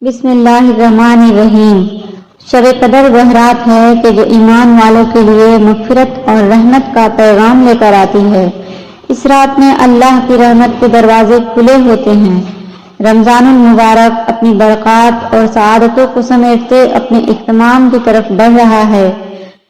بسم اللہ الرحمن الرحیم۔ شب قدر وہ رات ہے کہ جو ایمان والوں کے لیے مغفرت اور رحمت کا پیغام لے کر آتی ہے۔ اس رات میں اللہ کی رحمت کے دروازے کھلے ہوتے ہیں۔ رمضان المبارک اپنی برکات اور سعادتوں کو سمیٹتے اپنے اختتام کی طرف بڑھ رہا ہے۔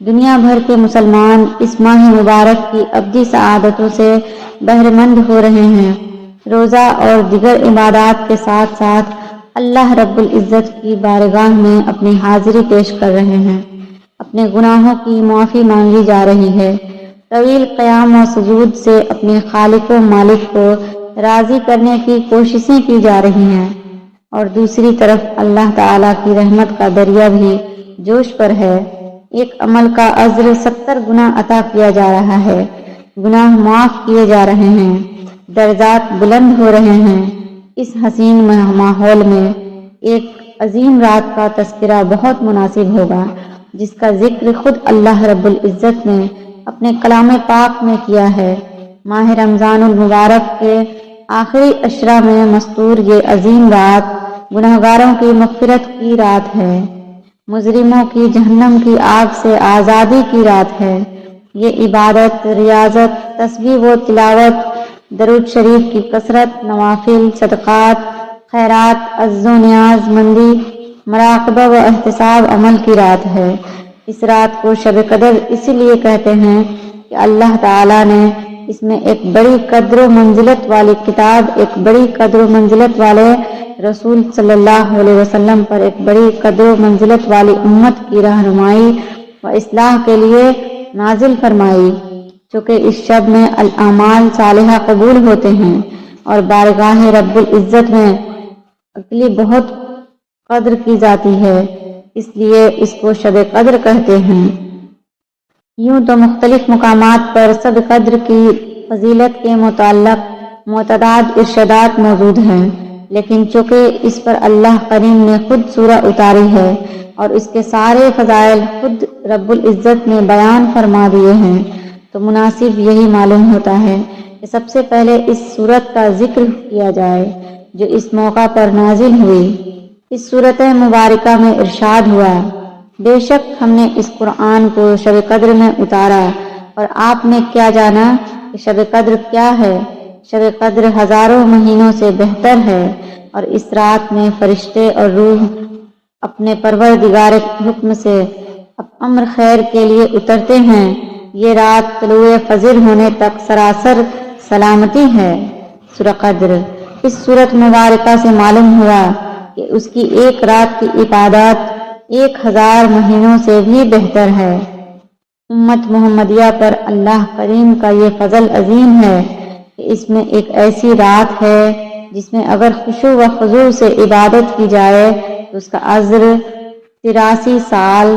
دنیا بھر کے مسلمان اس ماہ مبارک کی ابدی سعادتوں سے بہرے مند ہو رہے ہیں۔ روزہ اور دیگر عبادات کے ساتھ ساتھ اللہ رب العزت کی بارگاہ میں اپنی حاضری پیش کر رہے ہیں۔ اپنے گناہوں کی معافی مانگی جا رہی ہے۔ طویل قیام و سجود سے اپنے خالق و مالک کو راضی کرنے کی کوششیں کی جا رہی ہیں، اور دوسری طرف اللہ تعالیٰ کی رحمت کا دریا بھی جوش پر ہے۔ ایک عمل کا اجر 70 گنا عطا کیا جا رہا ہے، گناہ معاف کیے جا رہے ہیں، درجات بلند ہو رہے ہیں۔ اس حسین ماحول میں ایک عظیم رات کا تذکرہ بہت مناسب ہوگا، جس کا ذکر خود اللہ رب العزت نے اپنے کلام پاک میں کیا ہے۔ ماہ رمضان المبارک کے آخری عشرہ میں مستور یہ عظیم رات گنہگاروں کی مغفرت کی رات ہے، مجرموں کی جہنم کی آگ سے آزادی کی رات ہے۔ یہ عبادت، ریاضت، تسبیح و تلاوت، درود شریف کی کثرت، نوافل، صدقات، خیرات، عز و نیاز مندی، مراقبہ و احتساب عمل کی رات ہے۔ اس رات کو شب قدر اسی لیے کہتے ہیں کہ اللہ تعالیٰ نے اس میں ایک بڑی قدر و منزلت والی کتاب، ایک بڑی قدر و منزلت والے رسول صلی اللہ علیہ وسلم پر ایک بڑی قدر و منزلت والی امت کی رہنمائی و اصلاح کے لیے نازل فرمائی، چونکہ اس شب میں الاعمال صالحہ قبول ہوتے ہیں اور بارگاہ رب العزت میں عقلی بہت قدر کی جاتی ہے، اس لیے اس کو شب قدر کہتے ہیں۔ یوں تو مختلف مقامات پر شب قدر کی فضیلت کے متعلق متعدد ارشادات موجود ہیں، لیکن چونکہ اس پر اللہ کریم نے خود سورہ اتاری ہے اور اس کے سارے فضائل خود رب العزت نے بیان فرما دیے ہیں، تو مناسب یہی معلوم ہوتا ہے کہ سب سے پہلے اس سورت کا ذکر کیا جائے جو اس موقع پر نازل ہوئی۔ اس سورت مبارکہ میں ارشاد ہوا، بے شک ہم نے اس قرآن کو شب قدر میں اتارا، اور آپ نے کیا جانا کہ شب قدر کیا ہے؟ شب قدر ہزاروں مہینوں سے بہتر ہے، اور اس رات میں فرشتے اور روح اپنے پروردگار حکم سے امر خیر کے لیے اترتے ہیں۔ یہ رات طلوع فجر ہونے تک سراسر سلامتی ہے۔ سورہ قدر اس سورت مبارکہ سے معلوم ہوا کہ اس کی ایک رات کی عبادت 1000 مہینوں سے بھی بہتر ہے۔ امت محمدیہ پر اللہ کریم کا یہ فضل عظیم ہے کہ اس میں ایک ایسی رات ہے جس میں اگر خشوع و خضوع سے عبادت کی جائے تو اس کا اجر 83 سال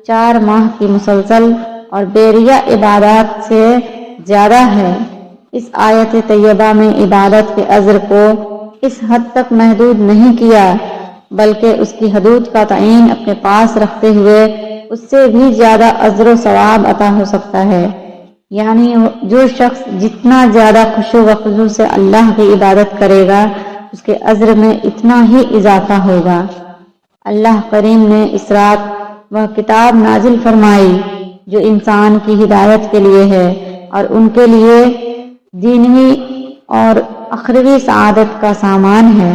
4 ماہ کی مسلسل اور بیریا عبادات سے زیادہ ہے۔ اس آیت طیبہ میں عبادت کے اجر کو اس حد تک محدود نہیں کیا، بلکہ اس کی حدود کا تعین اپنے پاس رکھتے ہوئے اس سے بھی زیادہ اجر و ثواب عطا ہو سکتا ہے۔ یعنی جو شخص جتنا زیادہ خشوع و خضوع سے اللہ کی عبادت کرے گا اس کے اجر میں اتنا ہی اضافہ ہوگا۔ اللہ کریم نے اس رات وہ کتاب نازل فرمائی جو انسان کی ہدایت کے لیے ہے اور ان کے لیے دینوی اور اخروی سعادت کا سامان ہے۔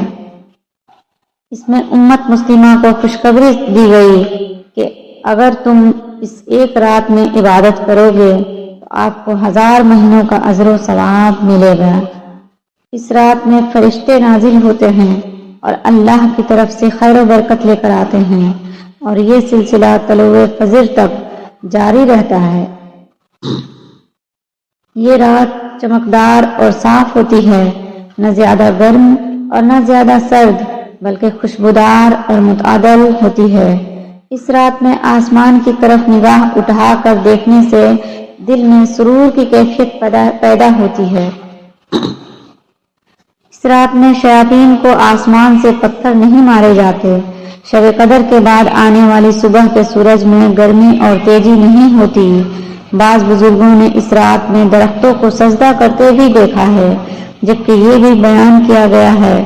اس میں امت مسلمہ کو خوشخبری دی گئی کہ اگر تم اس ایک رات میں عبادت کرو گے تو آپ کو 1000 مہینوں کا اجر و ثواب ملے گا۔ اس رات میں فرشتے نازل ہوتے ہیں اور اللہ کی طرف سے خیر و برکت لے کر آتے ہیں، اور یہ سلسلہ طلوع فجر تک جاری رہتا ہے۔ یہ رات چمکدار اور صاف ہوتی ہے، نہ زیادہ گرم اور نہ زیادہ سرد، بلکہ خوشبودار اور متعدل ہوتی ہے۔ اس رات میں آسمان کی طرف نگاہ اٹھا کر دیکھنے سے دل میں سرور کی کیفیت پیدا ہوتی ہے۔ اس رات میں شیاطین کو آسمان سے پتھر نہیں مارے جاتے۔ شب قدر کے بعد آنے والی صبح کے سورج میں گرمی اور تیزی نہیں ہوتی۔ بعض بزرگوں نے اس رات میں درختوں کو سجدہ کرتے بھی دیکھا ہے، جبکہ یہ بھی بیان کیا گیا ہے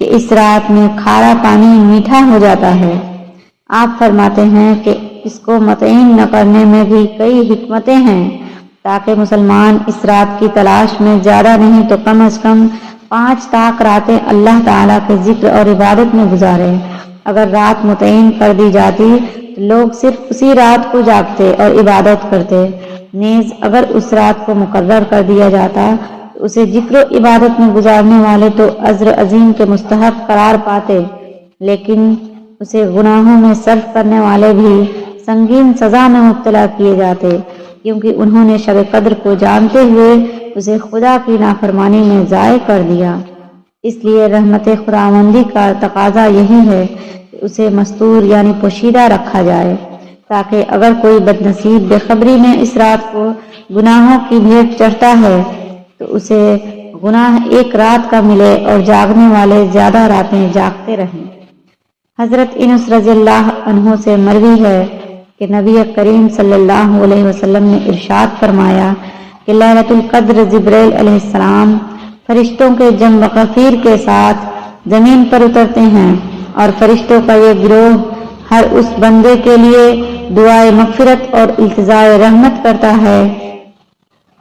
کہ اس رات میں کھارا پانی میٹھا ہو جاتا ہے۔ آپ فرماتے ہیں کہ اس کو متعین نہ کرنے میں بھی کئی حکمتیں ہیں، تاکہ مسلمان اس رات کی تلاش میں زیادہ نہیں تو کم از کم 5 طاق راتیں اللہ تعالیٰ کے ذکر اور عبادت میں گزارے۔ اگر رات متعین کر دی جاتی تو لوگ صرف اسی رات کو جاگتے اور عبادت کرتے، نیز اگر اس رات کو مقرر کر دیا جاتا تو اسے ذکر و عبادت میں گزارنے والے تو اجر عظیم کے مستحق قرار پاتے، لیکن اسے گناہوں میں صرف کرنے والے بھی سنگین سزا میں مبتلا کیے جاتے، کیونکہ انہوں نے شب قدر کو جانتے ہوئے اسے خدا کی نافرمانی میں ضائع کر دیا۔ اس لیے رحمت خداوندی کا تقاضا یہی ہے کہ اسے مستور یعنی پوشیدہ رکھا جائے، تاکہ اگر کوئی بد نصیب بے خبری میں اس رات کو گناہوں کی بھیٹ چڑھتا ہے تو اسے گناہ ایک رات کا ملے اور جاگنے والے زیادہ راتیں جاگتے رہیں۔ حضرت انس رضی اللہ عنہ سے مروی ہے کہ نبی کریم صلی اللہ علیہ وسلم نے ارشاد فرمایا کہ لیلۃ القدر جبرائیل علیہ السلام فرشتوں کے جمع غفیر کے ساتھ زمین پر اترتے ہیں، اور فرشتوں کا یہ گروہ ہر اس بندے کے لیے دعائے مغفرت اور التجائے رحمت کرتا ہے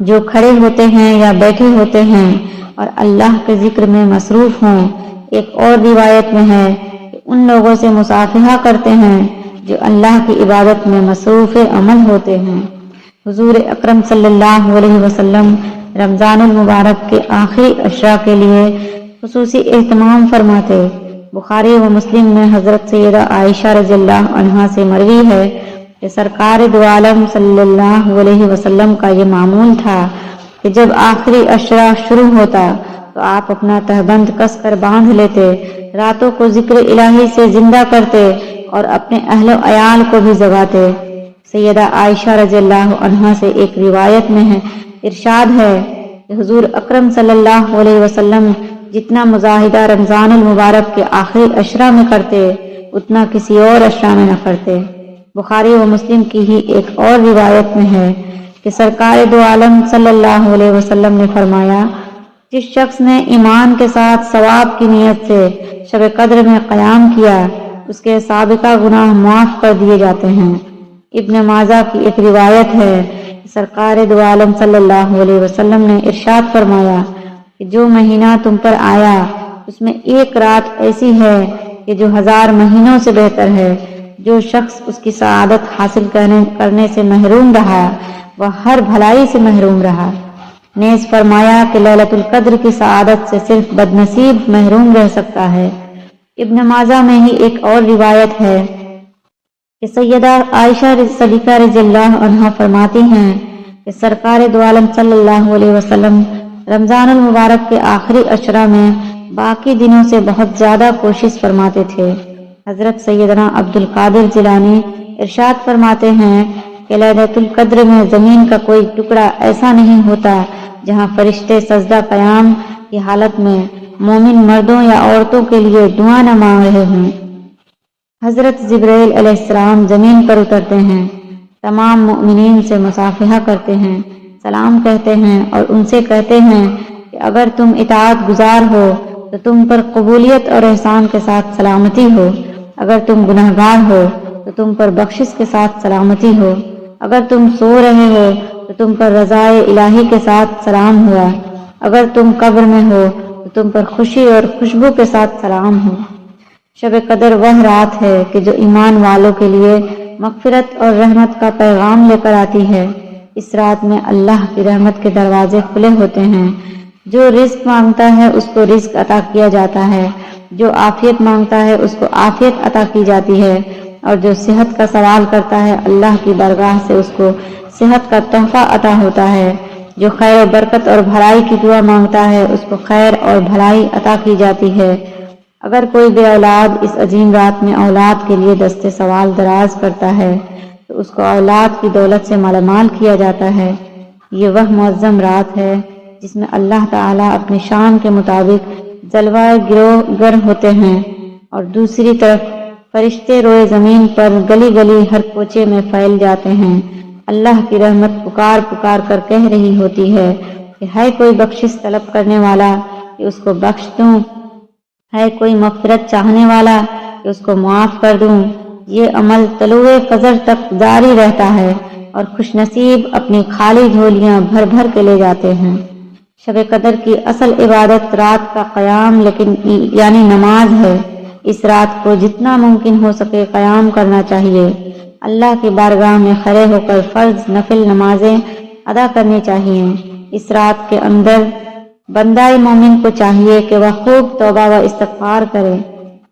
جو کھڑے ہوتے ہیں یا بیٹھے ہوتے ہیں اور اللہ کے ذکر میں مصروف ہوں۔ ایک اور روایت میں ہے کہ ان لوگوں سے مصافحہ کرتے ہیں جو اللہ کی عبادت میں مصروف عمل ہوتے ہیں۔ حضور اکرم صلی اللہ علیہ وسلم رمضان المبارک کے آخری عشرہ کے لیے خصوصی اہتمام فرماتے۔ بخاری و مسلم میں حضرت سیدہ عائشہ رضی اللہ عنہا سے مروی ہے کہ سرکار دو عالم صلی اللہ علیہ وسلم کا یہ معمول تھا کہ جب آخری عشرہ شروع ہوتا تو آپ اپنا تہبند کس کر باندھ لیتے، راتوں کو ذکر الہی سے زندہ کرتے اور اپنے اہل و عیال کو بھی جگاتے۔ سیدہ عائشہ رضی اللہ عنہا سے ایک روایت میں ہے ارشاد ہے کہ حضور اکرم صلی اللہ علیہ وسلم جتنا مجاہدہ رمضان المبارک کے آخری عشرہ میں کرتے اتنا کسی اور عشرہ میں نہ کرتے۔ بخاری و مسلم کی ہی ایک اور روایت میں ہے کہ سرکار دو عالم صلی اللہ علیہ وسلم نے فرمایا، جس شخص نے ایمان کے ساتھ ثواب کی نیت سے شب قدر میں قیام کیا اس کے سابقہ گناہ معاف کر دیے جاتے ہیں۔ ابن ماجہ کی ایک روایت ہے کہ سرکار دو عالم صلی اللہ علیہ وسلم نے ارشاد فرمایا کہ جو مہینہ تم پر آیا اس میں ایک رات ایسی ہے کہ جو 1000 مہینوں سے بہتر ہے۔ جو شخص اس کی سعادت حاصل کرنے سے محروم رہا وہ ہر بھلائی سے محروم رہا۔ نیز فرمایا کہ لیلۃ القدر کی سعادت سے صرف بد نصیب محروم رہ سکتا ہے۔ ابن ماجہ میں ہی ایک اور روایت ہے کہ سیدہ عائشہ صدیقہ رضی اللہ عنہا فرماتی ہیں کہ سرکار دو عالم صلی اللہ علیہ وسلم رمضان المبارک کے آخری عشرہ میں باقی دنوں سے بہت زیادہ کوشش فرماتے تھے۔ حضرت سیدنا عبد القادر جیلانی ارشاد فرماتے ہیں کہ لیلۃ القدر میں زمین کا کوئی ٹکڑا ایسا نہیں ہوتا جہاں فرشتے سجدہ قیام کی حالت میں مومن مردوں یا عورتوں کے لیے دعا نہ مانگ رہے ہوں۔ حضرت جبرائیل علیہ السلام زمین پر اترتے ہیں، تمام مؤمنین سے مصافحہ کرتے ہیں، سلام کہتے ہیں اور ان سے کہتے ہیں کہ اگر تم اطاعت گزار ہو تو تم پر قبولیت اور احسان کے ساتھ سلامتی ہو، اگر تم گنہگار ہو تو تم پر بخشش کے ساتھ سلامتی ہو، اگر تم سو رہے ہو تو تم پر رضائے الہی کے ساتھ سلام ہوا، اگر تم قبر میں ہو تو تم پر خوشی اور خوشبو کے ساتھ سلام ہو۔ شب قدر وہ رات ہے کہ جو ایمان والوں کے لیے مغفرت اور رحمت کا پیغام لے کر آتی ہے۔ اس رات میں اللہ کی رحمت کے دروازے کھلے ہوتے ہیں۔ جو رزق مانگتا ہے اس کو رزق عطا کیا جاتا ہے، جو عافیت مانگتا ہے اس کو عافیت عطا کی جاتی ہے، اور جو صحت کا سوال کرتا ہے اللہ کی بارگاہ سے اس کو صحت کا تحفہ عطا ہوتا ہے، جو خیر و برکت اور بھلائی کی دعا مانگتا ہے اس کو خیر اور بھلائی عطا کی جاتی ہے۔ اگر کوئی بے اولاد اس عظیم رات میں اولاد کے لیے دستے سوال دراز کرتا ہے تو اس کو اولاد کی دولت سے مالا مال کیا جاتا ہے۔ یہ وہ معظم رات ہے جس میں اللہ تعالیٰ اپنی شان کے مطابق جلوہ گر ہوتے ہیں، اور دوسری طرف فرشتے روئے زمین پر گلی گلی ہر کوچے میں پھیل جاتے ہیں۔ اللہ کی رحمت پکار پکار کر کہہ رہی ہوتی ہے کہ ہے کوئی بخشش طلب کرنے والا کہ اس کو بخش دوں۔ ہے کوئی مغفرت چاہنے والا کہ اس کو معاف کر دوں؟ یہ عمل طلوع فجر تک جاری رہتا ہے اور خوش نصیب اپنی خالی جھولیاں بھر بھر کے لے جاتے ہیں۔ شب قدر کی اصل عبادت رات کا قیام یعنی نماز ہے۔ اس رات کو جتنا ممکن ہو سکے قیام کرنا چاہیے۔ اللہ کی بارگاہ میں کھڑے ہو کر فرض نفل نمازیں ادا کرنی چاہیے۔ اس رات کے اندر بندہ مومن کو چاہیے کہ وہ خوب توبہ و استغفار کرے،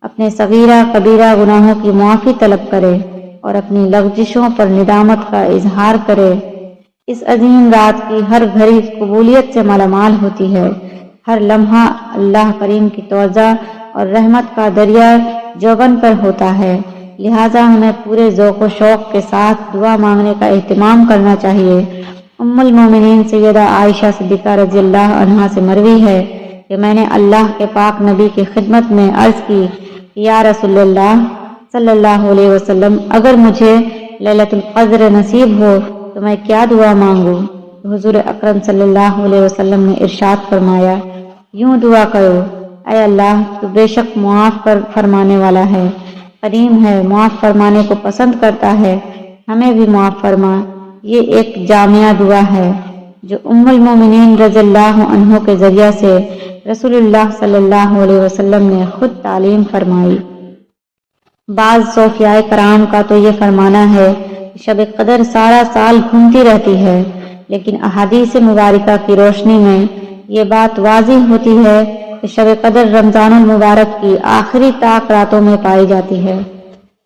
اپنے صغیرہ کبیرہ گناہوں کی معافی طلب کرے اور اپنی لغزشوں پر ندامت کا اظہار کرے۔ اس عظیم رات کی ہر گھڑی قبولیت سے مالا مال ہوتی ہے۔ ہر لمحہ اللہ کریم کی توجہ اور رحمت کا دریا جوبن پر ہوتا ہے، لہٰذا ہمیں پورے ذوق و شوق کے ساتھ دعا مانگنے کا اہتمام کرنا چاہیے۔ ام المومنین سیدہ عائشہ صدیقہ رضی اللہ عنہا سے مروی ہے کہ میں نے اللہ کے پاک نبی کی خدمت میں عرض کی، یا رسول اللہ صلی اللہ علیہ وسلم، اگر مجھے لیلۃ القدر نصیب ہو تو میں کیا دعا مانگوں؟ حضور اکرم صلی اللہ علیہ وسلم نے ارشاد فرمایا، یوں دعا کرو، اے اللہ تو بے شک معاف فرمانے والا ہے، کریم ہے، معاف فرمانے کو پسند کرتا ہے، ہمیں بھی معاف فرما۔ یہ ایک جامعہ دعا ہے جو ام المومنین رضی اللہ عنہ کے ذریعہ سے رسول اللہ صلی اللہ علیہ وسلم نے خود تعلیم فرمائی۔ بعض صوفیاء کرام کا تو یہ فرمانا ہے کہ شب قدر سارا سال گھومتی رہتی ہے، لیکن احادیث مبارکہ کی روشنی میں یہ بات واضح ہوتی ہے کہ شب قدر رمضان المبارک کی آخری طاق راتوں میں پائی جاتی ہے،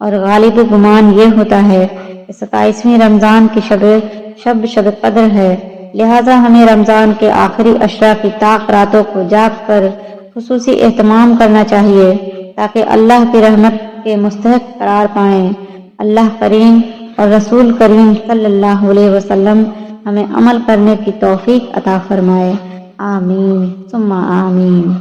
اور غالب گمان یہ ہوتا ہے کہ 27ویں رمضان کی شب قدر ہے، لہٰذا ہمیں رمضان کے آخری عشرہ کی طاق راتوں کو جاگ کر خصوصی اہتمام کرنا چاہیے تاکہ اللہ کی رحمت کے مستحق قرار پائیں۔ اللہ کریم اور رسول کریم صلی اللہ علیہ وسلم ہمیں عمل کرنے کی توفیق عطا فرمائے، آمین ثم آمین۔